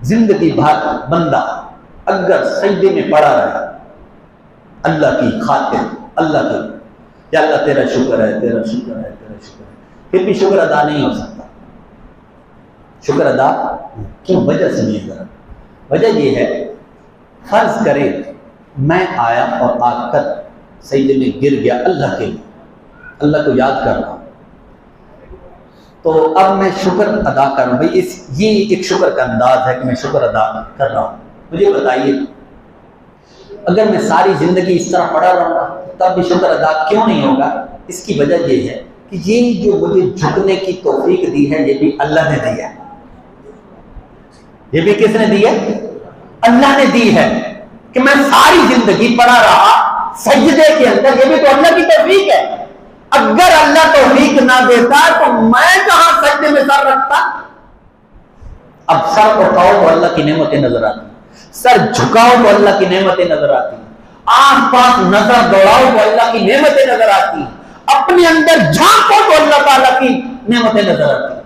زندگی بھر بندہ اگر سجدے میں پڑا رہا اللہ کی خاطر، اللہ کی، یا اللہ تیرا شکر ہے، تیرا شکر ہے، تیرا شکر ہے، پھر بھی شکر ادا نہیں ہو سکتا. شکر ادا کیوں؟ وجہ سمجھے ذرا. وجہ یہ ہے، فرض کرے میں آیا اور آ کر سجدے میں گر گیا اللہ کے لیے، اللہ کو یاد کر رہا ہوں، تو اب میں شکر ادا کر رہا ہوں. بھائی یہ ایک شکر کا انداز ہے کہ میں شکر ادا کر رہا ہوں. مجھے بتائیے اگر میں ساری زندگی اس طرح پڑا رہوں گا تب بھی شکر ادا کیوں نہیں ہوگا؟ اس کی وجہ یہ ہے کہ یہ جو مجھے جھکنے کی توفیق دی ہے یہ بھی اللہ نے دی ہے. یہ بھی کس نے دی ہے؟ اللہ نے دی ہے. کہ میں ساری زندگی پڑا رہا سجدے کے اندر، یہ بھی تو اللہ کی توفیق ہے. اگر اللہ توفیق نہ دیتا تو میں کہاں سجدے میں سر رکھتا؟ اب سر اٹھاؤ تو اللہ کی نعمتیں نظر آتی، سر جھکاؤ تو اللہ کی نعمتیں نظر آتی، آس پاس نظر دوڑاؤ تو اللہ کی نعمتیں نظر آتی، اپنے اندر جھانکو تو اللہ تعالیٰ کی نعمتیں نظر آتی.